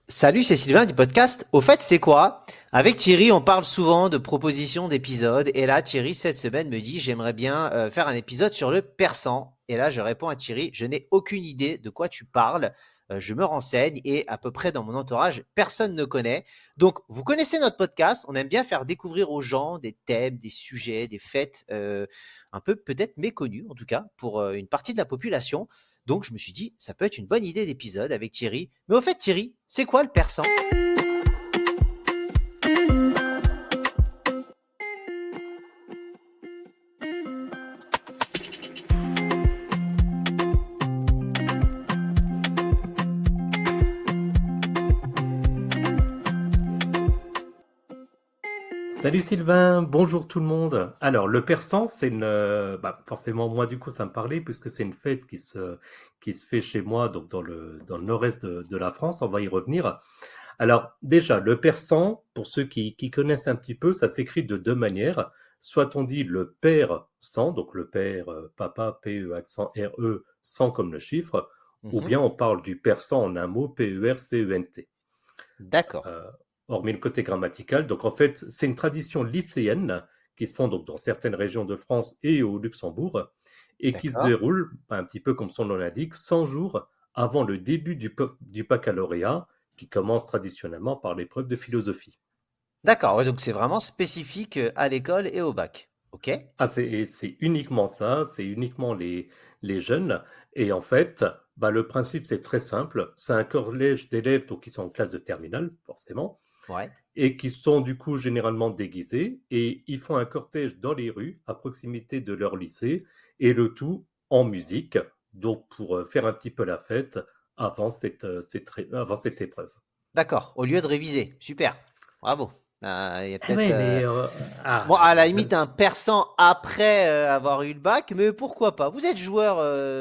Salut, c'est Sylvain du podcast. Au fait, c'est quoi? Avec Thierry, on parle souvent de propositions d'épisodes. Et là, Thierry, cette semaine, me dit, j'aimerais bien faire un épisode sur le persan. Et là, je réponds à Thierry, je n'ai aucune idée de quoi tu parles. Je me renseigne et à peu près dans mon entourage, personne ne connaît. Donc, vous connaissez notre podcast. On aime bien faire découvrir aux gens des thèmes, des sujets, des fêtes un peu peut-être méconnus, en tout cas, pour une partie de la population. Donc je me suis dit, ça peut être une bonne idée d'épisode avec Thierry. Mais au fait, Thierry, c'est quoi le persan? Salut Sylvain, bonjour tout le monde. Alors le persan, c'est forcément moi du coup ça me parlait puisque c'est une fête qui se fait chez moi donc dans le nord-est de la France. On va y revenir. Alors déjà le persan, pour ceux qui connaissent un petit peu, ça s'écrit de deux manières. Soit on dit le père sang, donc le père papa P-E accent R-E, sang comme le chiffre, ou Mhm. bien on parle du persan en un mot P-E-R-C-E-N-T. D'accord, euh, Hormis le côté grammatical. Donc en fait, c'est une tradition lycéenne qui se font donc dans certaines régions de France et au Luxembourg et qui se d'accord. déroule un petit peu comme son nom l'indique, 100 jours avant le début du baccalauréat qui commence traditionnellement par l'épreuve de philosophie. D'accord, ouais, donc c'est vraiment spécifique à l'école et au bac. Ok. Ah, c'est uniquement ça, c'est uniquement les jeunes. Et en fait, le principe, c'est très simple. C'est un collège d'élèves donc, qui sont en classe de terminale, forcément, Ouais. et qui sont du coup généralement déguisés, et ils font un cortège dans les rues à proximité de leur lycée, et le tout en musique, donc pour faire un petit peu la fête avant cette épreuve. D'accord, au lieu de réviser. Super. Bravo. Il y a Eh peut-être ouais, mais bon, à la limite un persan après avoir eu le bac, mais pourquoi pas? Vous êtes joueur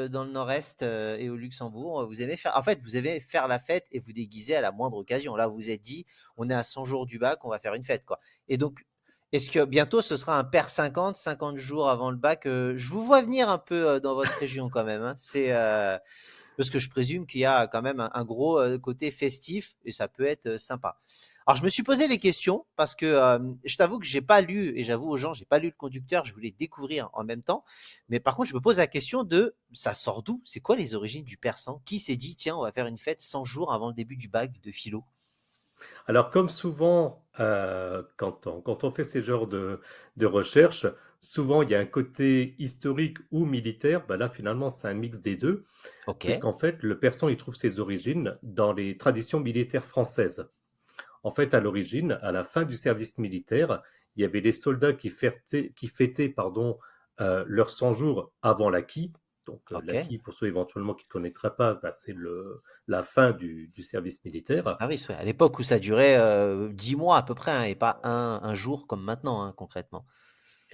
dans le Nord-Est et au Luxembourg. Vous aimez faire, en fait, vous aimez faire la fête et vous déguiser à la moindre occasion. Là, vous vous êtes dit, on est à 100 jours du bac, on va faire une fête, quoi. Et donc, est-ce que bientôt ce sera un per 50, 50 jours avant le bac? Je vous vois venir un peu dans votre région quand même, hein. C'est parce que je présume qu'il y a quand même un gros côté festif et ça peut être sympa. Alors je me suis posé les questions parce que je t'avoue que j'ai pas lu et j'avoue aux gens j'ai pas lu le conducteur, je voulais découvrir en même temps. Mais par contre je me pose la question de ça sort d'où? C'est quoi les origines du persan? Qui s'est dit tiens on va faire une fête 100 jours avant le début du bac de philo? alors comme souvent quand on fait ces genres de recherches, souvent il y a un côté historique ou militaire. Là finalement c'est un mix des deux, Ok, puisqu'en fait le persan il trouve ses origines dans les traditions militaires françaises. En fait, à l'origine, à la fin du service militaire, il y avait les soldats qui fêtaient leurs 100 jours avant l'acquis. Donc, ok. l'acquis, pour ceux éventuellement qui ne connaîtraient pas, c'est la fin du service militaire. Ah oui, ouais, à l'époque où ça durait 10 mois à peu près hein, et pas un jour comme maintenant hein, concrètement.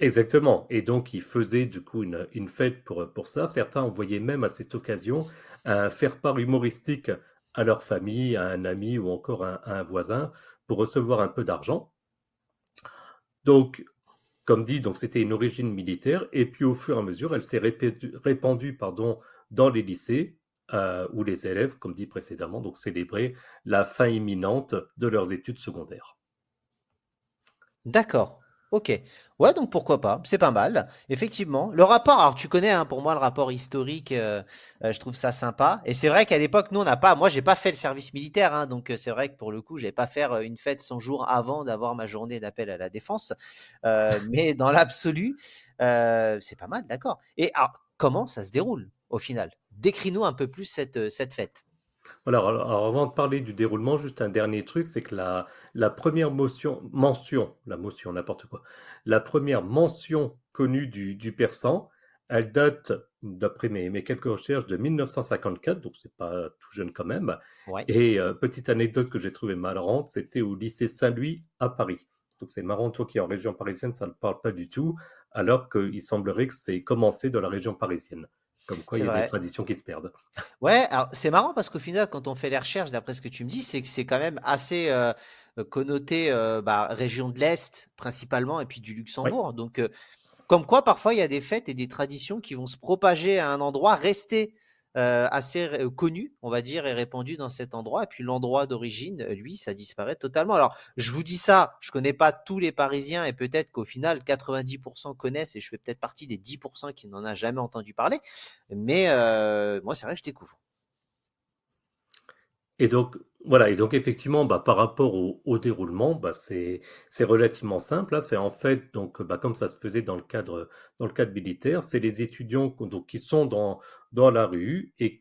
Exactement. Et donc, ils faisaient du coup une fête pour ça. Certains envoyaient même à cette occasion un faire-part humoristique à leur famille, à un ami ou encore à un voisin pour recevoir un peu d'argent. Donc, comme dit, donc c'était une origine militaire, et puis au fur et à mesure, elle s'est répandue dans les lycées, où les élèves, comme dit précédemment, donc célébraient la fin imminente de leurs études secondaires. D'accord. Ok. Ouais, donc pourquoi pas. C'est pas mal. Effectivement. Le rapport, alors tu connais, hein, pour moi, le rapport historique, je trouve ça sympa. Et c'est vrai qu'à l'époque, nous, on n'a pas, moi, j'ai pas fait le service militaire, hein, donc c'est vrai que pour le coup, j'allais pas faire une fête 100 jours avant d'avoir ma journée d'appel à la défense. Mais dans l'absolu, c'est pas mal, d'accord. Et alors, comment ça se déroule au final? Décris-nous un peu plus cette fête. Voilà, alors avant de parler du déroulement, juste un dernier truc, c'est que la première mention, n'importe quoi, la première mention connue du persan, elle date, d'après mes quelques recherches, de 1954, donc c'est pas tout jeune quand même. Ouais. Et petite anecdote que j'ai trouvée marrante, c'était au lycée Saint-Louis à Paris. Donc c'est marrant, toi qui es en région parisienne, ça ne parle pas du tout, alors qu'il semblerait que c'est commencé dans la région parisienne. Comme quoi, il C'est y a des vrai. traditions qui se perdent. Ouais, alors c'est marrant parce qu'au final, quand on fait les recherches, d'après ce que tu me dis, c'est que c'est quand même assez connoté région de l'Est principalement et puis du Oui. Luxembourg. Donc, comme quoi, parfois, il y a des fêtes et des traditions qui vont se propager à un endroit, rester. assez connu, on va dire, et répandu dans cet endroit. Et puis l'endroit d'origine, lui, ça disparaît totalement. Alors, je vous dis ça, je connais pas tous les Parisiens et peut-être qu'au final, 90% connaissent et je fais peut-être partie des 10% qui n'en a jamais entendu parler. Mais moi, c'est vrai que je découvre. Et donc, voilà, et donc effectivement, bah, par rapport au déroulement, bah, c'est relativement simple, hein. C'est en fait, donc, bah, comme ça se faisait dans le cadre militaire, c'est les étudiants donc, qui sont dans la rue et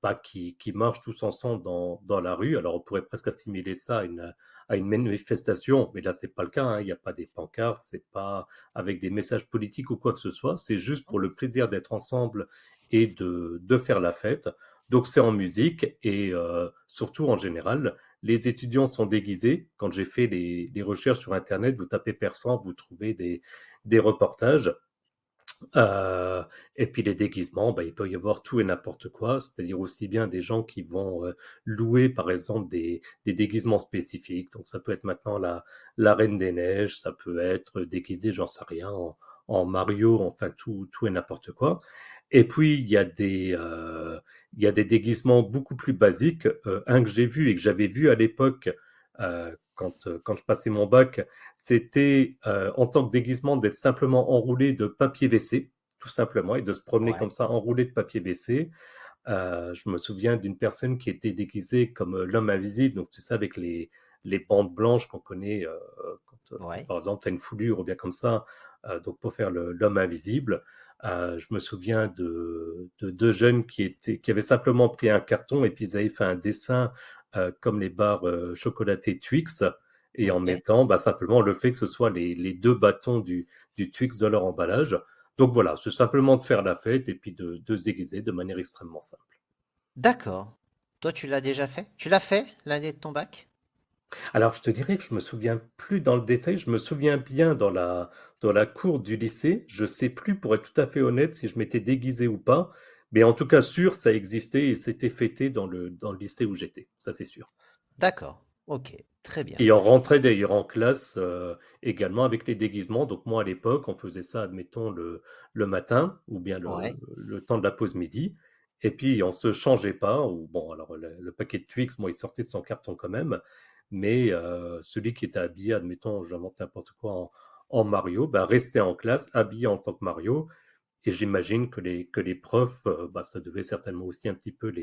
bah, qui marchent tous ensemble dans la rue. Alors, on pourrait presque assimiler ça à une manifestation, mais là, c'est pas le cas, hein. Il n'y a pas des pancartes, c'est pas avec des messages politiques ou quoi que ce soit. C'est juste pour le plaisir d'être ensemble et de faire la fête. Donc c'est en musique et surtout en général, les étudiants sont déguisés. Quand j'ai fait les recherches sur Internet, vous tapez persan, vous trouvez des reportages. Euh, et puis les déguisements, bah, il peut y avoir tout et n'importe quoi, c'est-à-dire aussi bien des gens qui vont louer par exemple des déguisements spécifiques. Donc ça peut être maintenant la Reine des Neiges, ça peut être déguisé, j'en sais rien, en Mario, enfin tout et n'importe quoi. Et puis il y a des déguisements beaucoup plus basiques. Un que j'ai vu et que j'avais vu à l'époque quand je passais mon bac, c'était en tant que déguisement d'être simplement enroulé de papier WC, tout simplement, et de se promener Ouais, comme ça enroulé de papier WC. Je me souviens d'une personne qui était déguisée comme l'homme invisible, donc tu sais, avec les bandes blanches qu'on connaît quand ouais, par exemple tu as une foulure ou bien comme ça, donc pour faire l'homme invisible. Je me souviens de deux jeunes qui avaient simplement pris un carton et puis ils avaient fait un dessin comme les barres chocolatées Twix et en ok. mettant bah, simplement le fait que ce soit les deux bâtons du Twix dans leur emballage. Donc voilà, c'est simplement de faire la fête et puis de se déguiser de manière extrêmement simple. D'accord. Toi, tu l'as déjà fait? Tu l'as fait l'année de ton bac? Alors je te dirais que je me souviens plus dans le détail, je me souviens bien dans la cour du lycée, je sais plus pour être tout à fait honnête si je m'étais déguisé ou pas, mais en tout cas sûr ça existait et c'était fêté dans le lycée où j'étais, ça c'est sûr. D'accord. Ok, très bien. Et on rentrait d'ailleurs en classe également avec les déguisements. Donc moi à l'époque, on faisait ça, admettons, le matin ou bien Ouais. le temps de la pause midi. Et puis on se changeait pas. Ou bon, alors le paquet de Twix, moi, il sortait de son carton quand même. Mais celui qui était habillé, admettons, j'invente n'importe quoi en Mario, bah, restait en classe habillé en tant que Mario. Et j'imagine que les profs, bah, ça devait certainement aussi un petit peu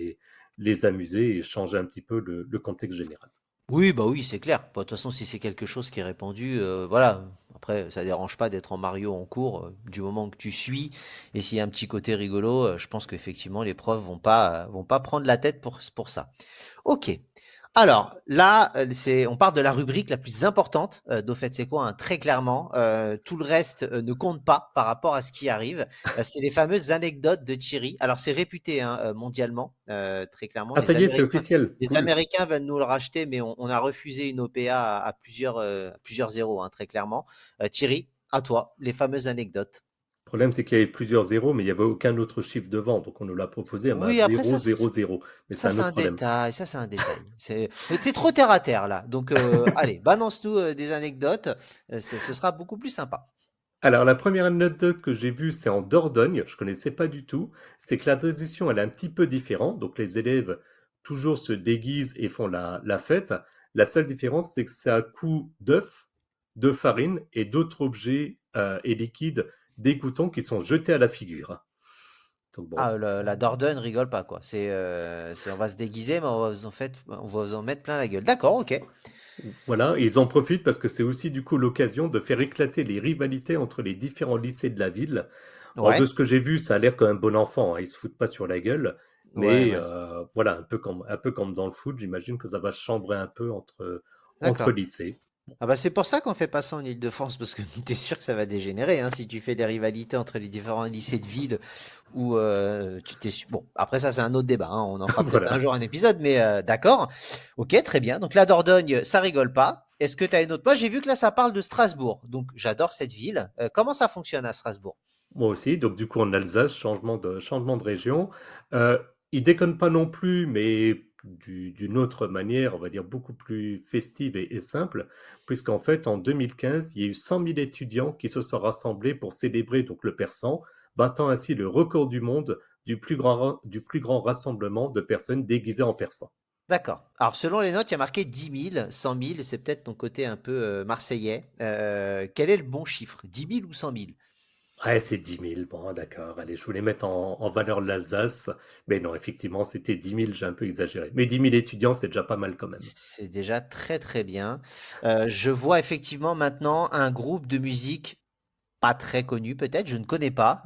les amuser et changer un petit peu le contexte général. Oui, bah oui, c'est clair. Bah, de toute façon, si c'est quelque chose qui est répandu, voilà. Après, ça dérange pas d'être en Mario en cours, du moment que tu suis. Et s'il y a un petit côté rigolo, je pense qu'effectivement, les profs vont pas prendre la tête pour ça. Ok. Alors là, on part de la rubrique la plus importante d'Au fait c'est quoi, hein, très clairement. Tout le reste ne compte pas par rapport à ce qui arrive. C'est les fameuses anecdotes de Thierry. Alors c'est réputé hein, mondialement, très clairement. Ah ça y est, c'est officiel, Les cool. Américains veulent nous le racheter, mais on a refusé une OPA à plusieurs zéros, hein, très clairement. Thierry, à toi, les fameuses anecdotes. Le problème, c'est qu'il y avait plusieurs zéros, mais il n'y avait aucun autre chiffre devant. Donc, on nous l'a proposé à Oui, après 0, ça, 0, 0. Mais c'est ça un c'est autre un problème. détail, ça c'est un détail. T'es trop terre à terre là. Donc allez, balance-nous des anecdotes, ce sera beaucoup plus sympa. Alors, la première anecdote que j'ai vue, c'est en Dordogne. Je connaissais pas du tout. C'est que la tradition, elle est un petit peu différente. Donc, les élèves, toujours se déguisent et font la fête. La seule différence, c'est que c'est à coup d'œufs, de farine et d'autres objets et liquides dégoûtants qui sont jetés à la figure. Donc, bon. Ah, la Dordogne rigole pas quoi. On va se déguiser, mais on va vous en mettre plein la gueule. D'accord, ok. Voilà, et ils en profitent parce que c'est aussi du coup l'occasion de faire éclater les rivalités entre les différents lycées de la ville. Alors de Ouais, ce que j'ai vu, ça a l'air comme un bon enfant, hein, ils se foutent pas sur la gueule, ouais, mais ouais. voilà, un peu comme dans le foot, j'imagine que ça va chambrer un peu entre D'accord. lycées. Ah bah c'est pour ça qu'on fait pas ça en Île-de-France, parce que t'es sûr que ça va dégénérer, hein, si tu fais des rivalités entre les différents lycées de ville ou bon, après ça c'est un autre débat, hein, on en fera peut-être un Voilà. jour un épisode, mais d'accord. Ok, très bien. Donc la Dordogne, ça rigole pas. Est-ce que tu as une autre? Moi j'ai vu que là ça parle de Strasbourg, donc j'adore cette ville. Comment ça fonctionne à Strasbourg? Moi aussi, donc du coup en Alsace, changement de région. Euh, Ils déconnent pas non plus, mais d'une autre manière, on va dire beaucoup plus festive et simple, puisqu'en fait en 2015, il y a eu 100 000 étudiants qui se sont rassemblés pour célébrer donc le persan, battant ainsi le record du monde du plus grand rassemblement de personnes déguisées en persans. D'accord. Alors, selon les notes, il y a marqué 10 000, 100 000. C'est peut-être ton côté un peu marseillais. Quel est le bon chiffre? 10 000 ou 100 000? Ouais, c'est 10 000. Bon, d'accord. Allez, je voulais mettre en valeur l'Alsace. Mais non, effectivement, c'était 10 000. J'ai un peu exagéré. Mais 10 000 étudiants, c'est déjà pas mal quand même. C'est déjà très très bien. Je vois effectivement maintenant un groupe de musique pas très connu peut-être, je ne connais pas.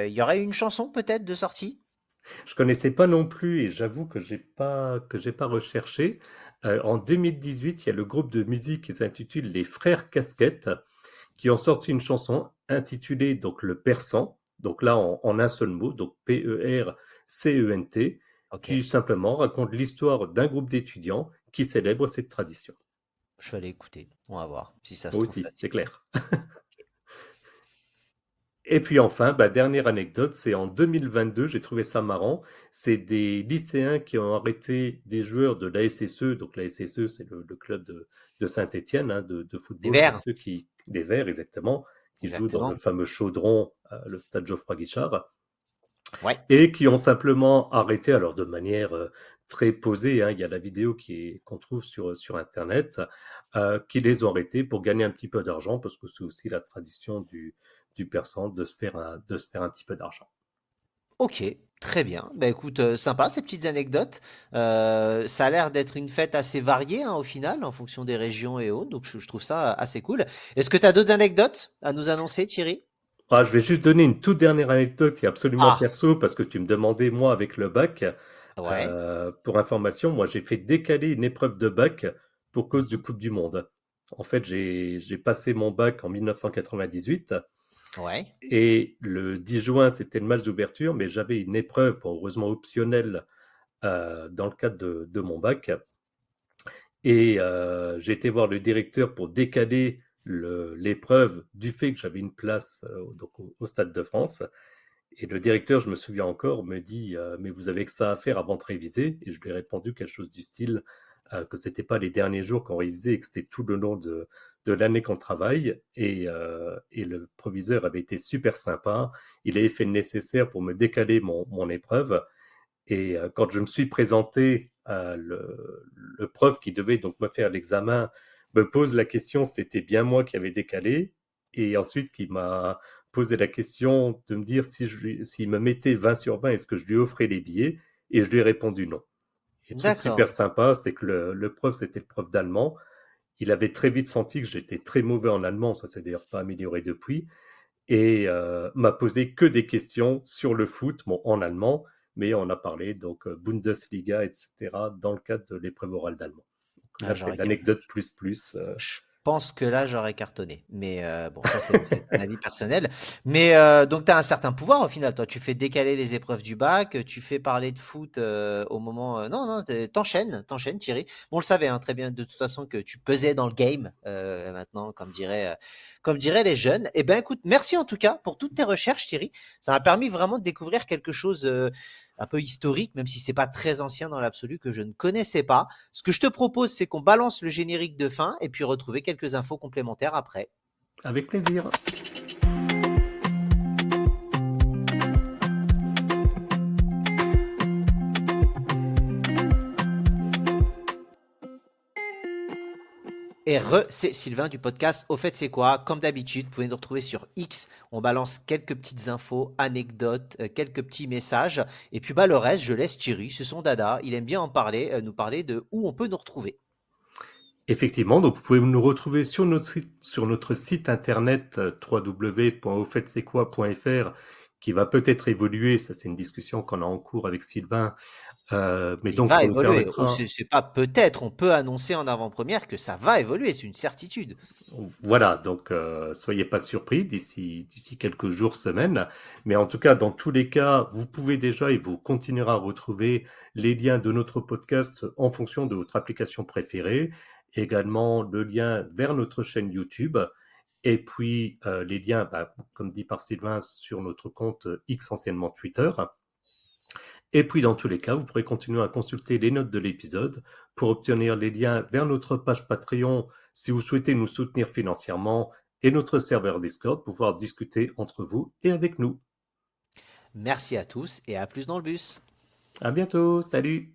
Il y aurait une chanson peut-être de sortie? Je connaissais pas non plus et j'avoue que j'ai pas recherché. En 2018, il y a le groupe de musique qui s'intitule Les Frères Casquettes qui ont sorti une chanson intitulée donc Le Persan, donc là en un seul mot, donc Percent, Ok, qui simplement raconte l'histoire d'un groupe d'étudiants qui célèbre cette tradition. je vais aller écouter. On va voir si ça se Moi trouve aussi, c'est facilement. clair. Et puis enfin, bah, dernière anecdote, c'est en 2022, j'ai trouvé ça marrant, c'est des lycéens qui ont arrêté des joueurs de l'ASSE, donc l'ASSE c'est le club de Saint-Étienne hein, de Les football, pour Verts, ceux qui, les Verts exactement, qui jouent dans le exactement. fameux chaudron, le stade Geoffroy Guichard, Ouais. et qui ont simplement arrêté, alors de manière très posée, hein, il y a la vidéo qu'on trouve sur Internet, qui les ont arrêtés pour gagner un petit peu d'argent, parce que c'est aussi la tradition du persan de se faire un petit peu d'argent. Ok, très bien. Bah écoute, sympa ces petites anecdotes. Ça a l'air d'être une fête assez variée hein, au final, en fonction des régions et autres. Donc je trouve ça assez cool. Est-ce que tu as d'autres anecdotes à nous annoncer, Thierry? Ah, je vais juste donner une toute dernière anecdote qui est absolument Ah, perso, parce que tu me demandais, moi, avec le bac, ouais. pour information, moi, j'ai fait décaler une épreuve de bac pour cause du Mhm. Coupe du Monde. En fait, j'ai passé mon bac en 1998. Ouais. Et le 10 juin, c'était le match d'ouverture, mais j'avais une épreuve, bon, heureusement optionnelle, dans le cadre de mon bac. Et j'ai été voir le directeur pour décaler l'épreuve du fait que j'avais une place donc au Stade de France. Et le directeur, je me souviens encore, me dit mais vous avez que ça à faire avant de réviser. Et je lui ai répondu quelque chose du style que c'était pas les derniers jours qu'on révisait et que c'était tout le long de l'année qu'on travaille. Et le proviseur avait été super sympa. Il avait fait le nécessaire pour me décaler mon épreuve. Et quand je me suis présenté, le prof qui devait donc me faire l'examen me pose la question, c'était bien moi qui avais décalé, et ensuite qui m'a posé la question de me dire si s'il me mettait 20 sur 20, est-ce que je lui offrais les billets, et je lui ai répondu non. Et truc D'accord. super sympa, c'est que le prof, c'était le prof d'allemand. Il avait très vite senti que j'étais très mauvais en allemand, ça s'est d'ailleurs pas amélioré depuis, et m'a posé que des questions sur le foot, bon, en allemand, mais on a parlé donc Bundesliga, etc., dans le cadre de l'épreuve orale d'allemand. Donc Ah, là, c'est l'anecdote plus plus. je pense que là, j'aurais cartonné. Mais bon, ça, c'est un avis personnel. Mais donc, tu as un certain pouvoir au final, toi. Tu fais décaler les épreuves du bac, tu fais parler de foot au moment. Non, non, t'enchaînes, Thierry. Bon, on le savait hein, très bien de toute façon que tu pesais dans le game maintenant, comme diraient les jeunes. Eh ben, écoute, merci en tout cas pour toutes tes recherches, Thierry. Ça m'a permis vraiment de découvrir quelque chose un peu historique, même si c'est pas très ancien dans l'absolu, que je ne connaissais pas. Ce que je te propose, c'est qu'on balance le générique de fin et puis retrouver quelques infos complémentaires après. Avec plaisir. Et c'est Sylvain du podcast Au fait c'est quoi? Comme d'habitude, vous pouvez nous retrouver sur X. On balance quelques petites infos, anecdotes, quelques petits messages. Et puis bah le reste, je laisse Thierry, c'est son dada. Il aime bien en parler, nous parler de où on peut nous retrouver. Effectivement, donc vous pouvez nous retrouver sur notre site internet www.aufaitetc'estquoi.fr qui va peut-être évoluer, ça c'est une discussion qu'on a en cours avec Sylvain, mais Il donc va ça nous évoluer. Ou permettra. c'est pas peut-être, on peut annoncer en avant-première que ça va évoluer, c'est une certitude. Voilà, donc soyez pas surpris d'ici quelques jours, semaines, mais en tout cas, dans tous les cas, vous pouvez déjà et vous continuerez à retrouver les liens de notre podcast en fonction de votre application préférée, également le lien vers notre chaîne YouTube, et puis les liens, bah, comme dit par Sylvain, sur notre compte X anciennement Twitter. Et puis, dans tous les cas, vous pourrez continuer à consulter les notes de l'épisode pour obtenir les liens vers notre page Patreon si vous souhaitez nous soutenir financièrement et notre serveur Discord pour pouvoir discuter entre vous et avec nous. Merci à tous et à plus dans le bus. À bientôt, salut!